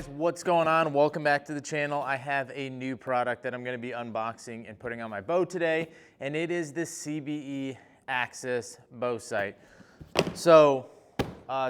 guys, what's going on? Welcome back to the channel. I have a new product that I'm going to be unboxing and putting on my bow today, and it is the CBE Axis bow sight. So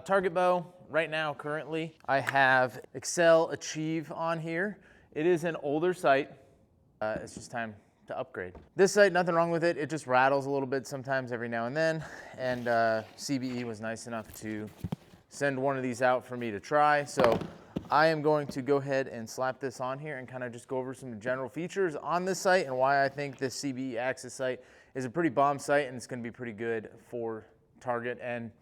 target bow right now currently I have Excel Achieve on here. It is an older sight. It's just time to upgrade. This sight, nothing wrong with it. It just rattles a little bit sometimes every now and then, and CBE was nice enough to send one of these out for me to try. So I am going to go ahead and slap this on here and kind of just go over some general features on this sight and why I think this CBE Axis sight is a pretty bomb sight and it's going to be pretty good for target. And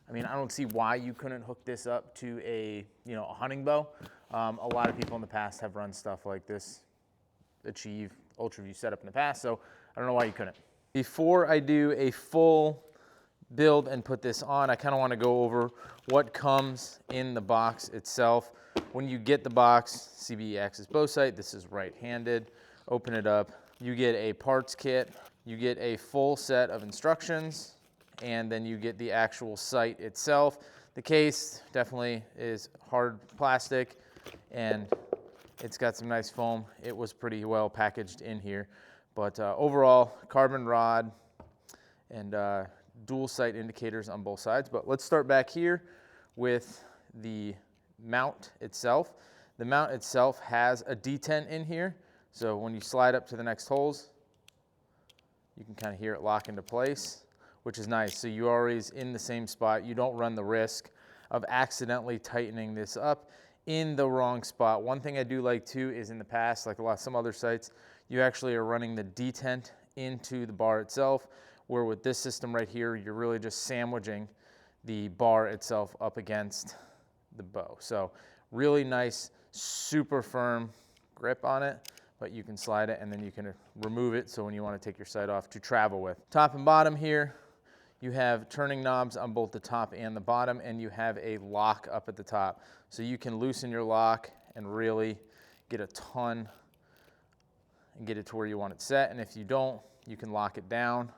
I mean, I don't see why you couldn't hook this up to a hunting bow. A lot of people in the past have run stuff like this Achieve Ultra View setup in the past, so I don't know why you couldn't. Before I do a full build and put this on, I kind of want to go over what comes in the box itself. When you get the box, CBE Axis bow sight, this is right-handed. Open it up. You get a parts kit. You get a full set of instructions, and then you get the actual sight itself. The case definitely is hard plastic, and it's got some nice foam. It was pretty well packaged in here, but overall, carbon rod and dual sight indicators on both sides. But let's start back here with the mount itself. The mount itself has a detent in here, so when you slide up to the next holes, you can kind of hear it lock into place, which is nice. So you're always in the same spot. You don't run the risk of accidentally tightening this up in the wrong spot. One thing I do like too is in the past, like some other sites, you actually are running the detent into the bar itself, where with this system right here, you're really just sandwiching the bar itself up against the bow. So really nice, super firm grip on it, but you can slide it and then you can remove it so when you want to take your sight off to travel with. Top and bottom here, you have turning knobs on both the top and the bottom, and you have a lock up at the top. So you can loosen your lock and really get a ton and get it to where you want it set. And if you don't, you can lock it down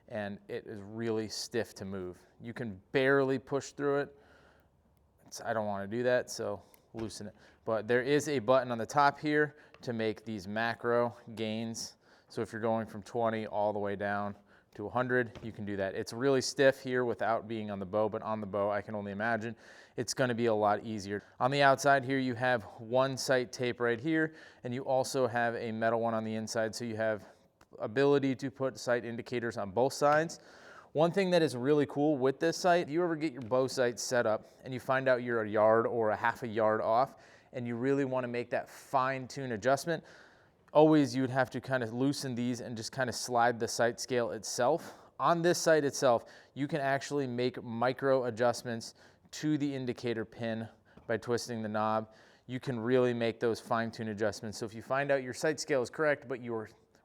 and it is really stiff to move. You can barely push through it. I don't want to do that, so loosen it. But there is a button on the top here to make these macro gains. So if you're going from 20 all the way down to 100, you can do that. It's really stiff here without being on the bow, but on the bow, I can only imagine it's going to be a lot easier. On the outside here, you have one sight tape right here, and you also have a metal one on the inside, so you have ability to put sight indicators on both sides. One thing that is really cool with this sight, if you ever get your bow sight set up and you find out you're a yard or a half a yard off and you really want to make that fine-tune adjustment, always you'd have to kind of loosen these and just kind of slide the sight scale itself. On this sight itself, you can actually make micro adjustments to the indicator pin by twisting the knob. You can really make those fine-tune adjustments. So if you find out your sight scale is correct, but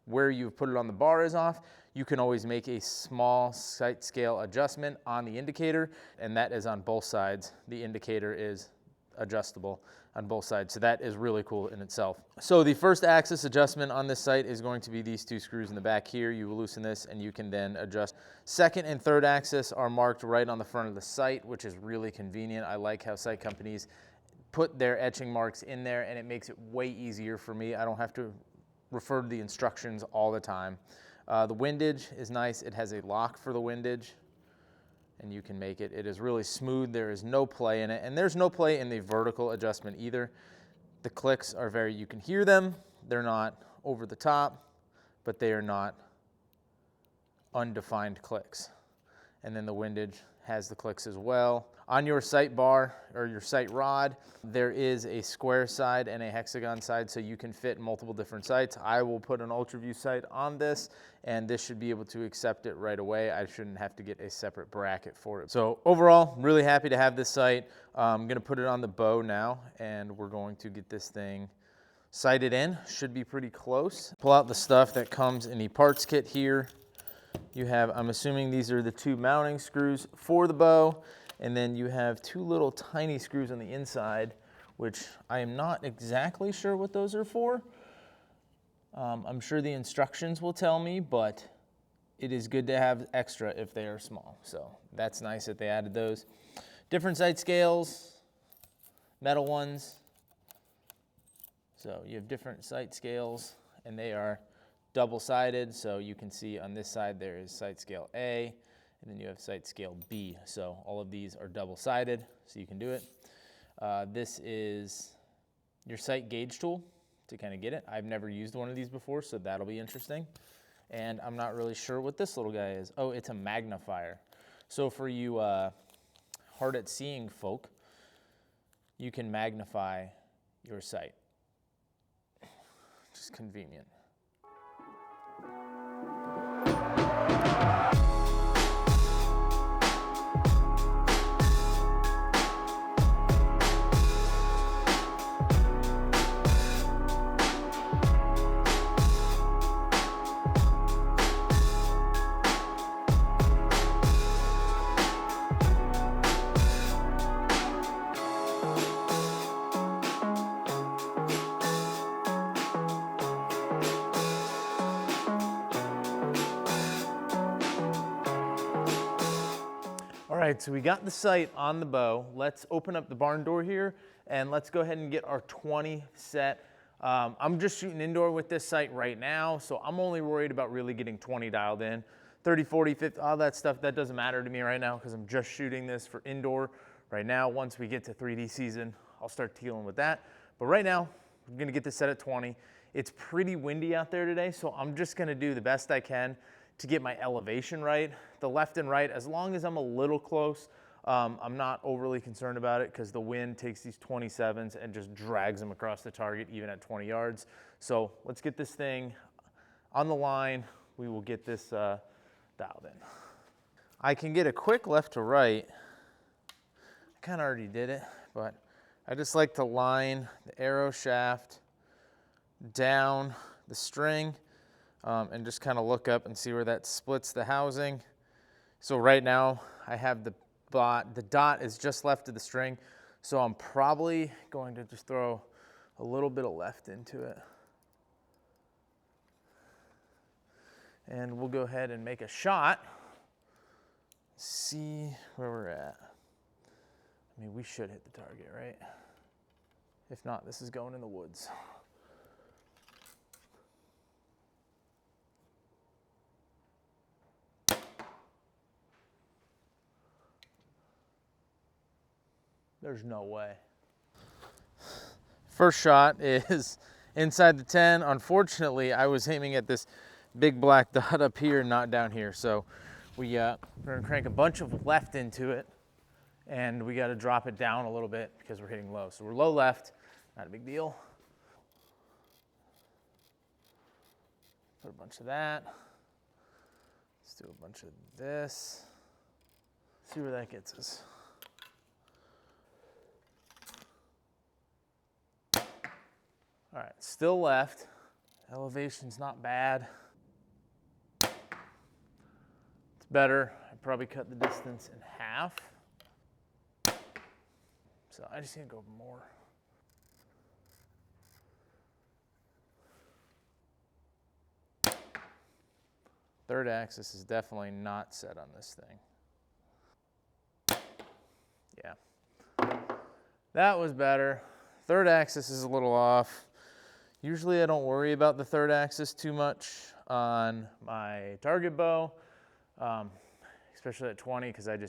where you've put it on the bar is off, you can always make a small sight scale adjustment on the indicator, and that is on both sides. The indicator is adjustable on both sides, so that is really cool in itself. So the first axis adjustment on this sight is going to be these two screws in the back here. You loosen this and you can then adjust. Second and third axis are marked right on the front of the sight, which is really convenient. I like how sight companies put their etching marks in there, and it makes it way easier for me. I don't have to refer to the instructions all the time. The windage is nice. It has a lock for the windage, and you can make it. It is really smooth. There is no play in it, and there's no play in the vertical adjustment either. The clicks are you can hear them. They're not over the top, but they are not undefined clicks. And then the windage has the clicks as well. On your sight bar or your sight rod, there is a square side and a hexagon side, so you can fit multiple different sights. I will put an Ultra View sight on this, and this should be able to accept it right away. I shouldn't have to get a separate bracket for it. So overall, really happy to have this sight. I'm gonna put it on the bow now, and we're going to get this thing sighted in. Should be pretty close. Pull out the stuff that comes in the parts kit here. You have, I'm assuming these are the two mounting screws for the bow, and then you have two little tiny screws on the inside, which I am not exactly sure what those are for. I'm sure the instructions will tell me, but it is good to have extra if they are small. So that's nice that they added those. Different sight scales, metal ones, So you have different sight scales, and they are double-sided. So you can see on this side there is sight scale A, and then you have sight scale B. So all of these are double-sided, so you can do it. This is your sight gauge tool to kind of get it. I've never used one of these before, so that'll be interesting. And I'm not really sure what this little guy is. Oh, it's a magnifier. So for you hard at seeing folk, you can magnify your sight. Just convenient. All right, so we got the sight on the bow. Let's open up the barn door here and let's go ahead and get our 20 set. I'm just shooting indoor with this sight right now, so I'm only worried about really getting 20 dialed in. 30, 40, 50, all that stuff, that doesn't matter to me right now because I'm just shooting this for indoor right now. Once we get to 3D season, I'll start dealing with that. But right now, I'm gonna get this set at 20. It's pretty windy out there today, so I'm just gonna do the best I can to get my elevation right. The left and right, as long as I'm a little close, I'm not overly concerned about it because the wind takes these 27s and just drags them across the target even at 20 yards. So let's get this thing on the line. We will get this dialed in. I can get a quick left to right. I kind of already did it, but I just like to line the arrow shaft down the string and just kind of look up and see where that splits the housing. So right now I have the dot is just left of the string, so I'm probably going to just throw a little bit of left into it. And we'll go ahead and make a shot, see where we're at. I mean, we should hit the target, right? If not, this is going in the woods. There's no way. First shot is inside the 10. Unfortunately, I was aiming at this big black dot up here, not down here. So we're gonna crank a bunch of left into it, and we gotta drop it down a little bit because we're hitting low. So we're low left, not a big deal. Put a bunch of that. Let's do a bunch of this. See where that gets us. All right, still left. Elevation's not bad. It's better. I probably cut the distance in half. So I just need to go more. Third axis is definitely not set on this thing. Yeah, that was better. Third axis is a little off. Usually I don't worry about the third axis too much on my target bow, especially at 20, because I need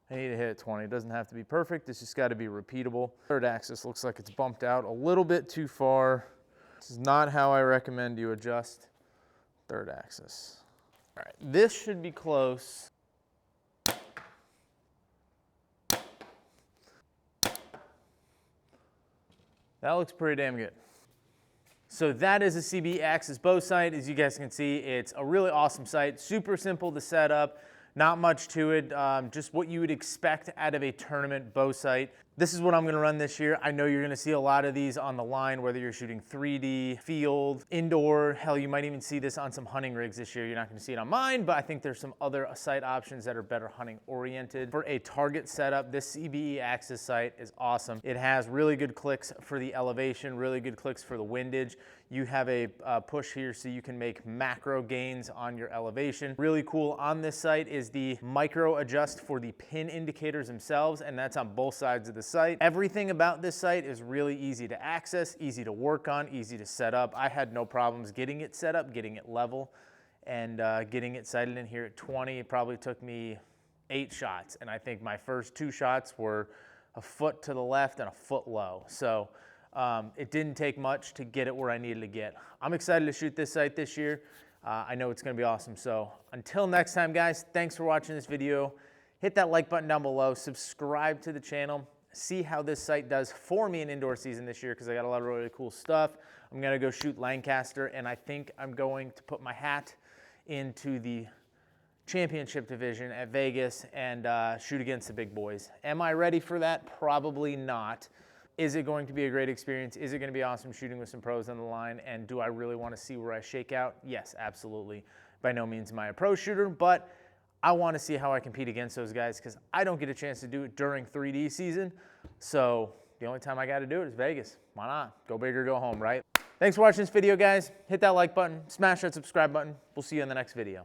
to hit at 20. It doesn't have to be perfect, it's just got to be repeatable. Third axis looks like it's bumped out a little bit too far. This is not how I recommend you adjust third axis. All right, this should be close. That looks pretty damn good. So that is a CBE Axis bow sight. As you guys can see, it's a really awesome sight, super simple to set up, not much to it, just what you would expect out of a tournament bow sight. This is what I'm gonna run this year. I know you're gonna see a lot of these on the line, whether you're shooting 3D, field, indoor, hell, you might even see this on some hunting rigs this year. You're not gonna see it on mine, but I think there's some other sight options that are better hunting oriented. For a target setup, this CBE Axis sight is awesome. It has really good clicks for the elevation, really good clicks for the windage. You have a push here so you can make macro gains on your elevation. Really cool on this site is the micro adjust for the pin indicators themselves, and that's on both sides of the site. Everything about this site is really easy to access, easy to work on, easy to set up. I had no problems getting it set up, getting it level, and getting it sighted in here at 20. It probably took me 8 shots, and I think my first 2 shots were a foot to the left and a foot low. So it didn't take much to get it where I needed to get. I'm excited to shoot this site this year. I know it's gonna be awesome. So until next time, guys, thanks for watching this video. Hit that like button down below, subscribe to the channel, see how this site does for me in indoor season this year, because I got a lot of really cool stuff. I'm gonna go shoot Lancaster, and I think I'm going to put my hat into the championship division at Vegas and shoot against the big boys. Am I ready for that? Probably not. Is it going to be a great experience? Is it going to be awesome shooting with some pros on the line? And do I really want to see where I shake out? Yes, absolutely. By no means am I a pro shooter, but I want to see how I compete against those guys, because I don't get a chance to do it during 3D season. So the only time I got to do it is Vegas. Why not? Go big or go home, right? Thanks for watching this video, guys. Hit that like button, smash that subscribe button. We'll see you in the next video.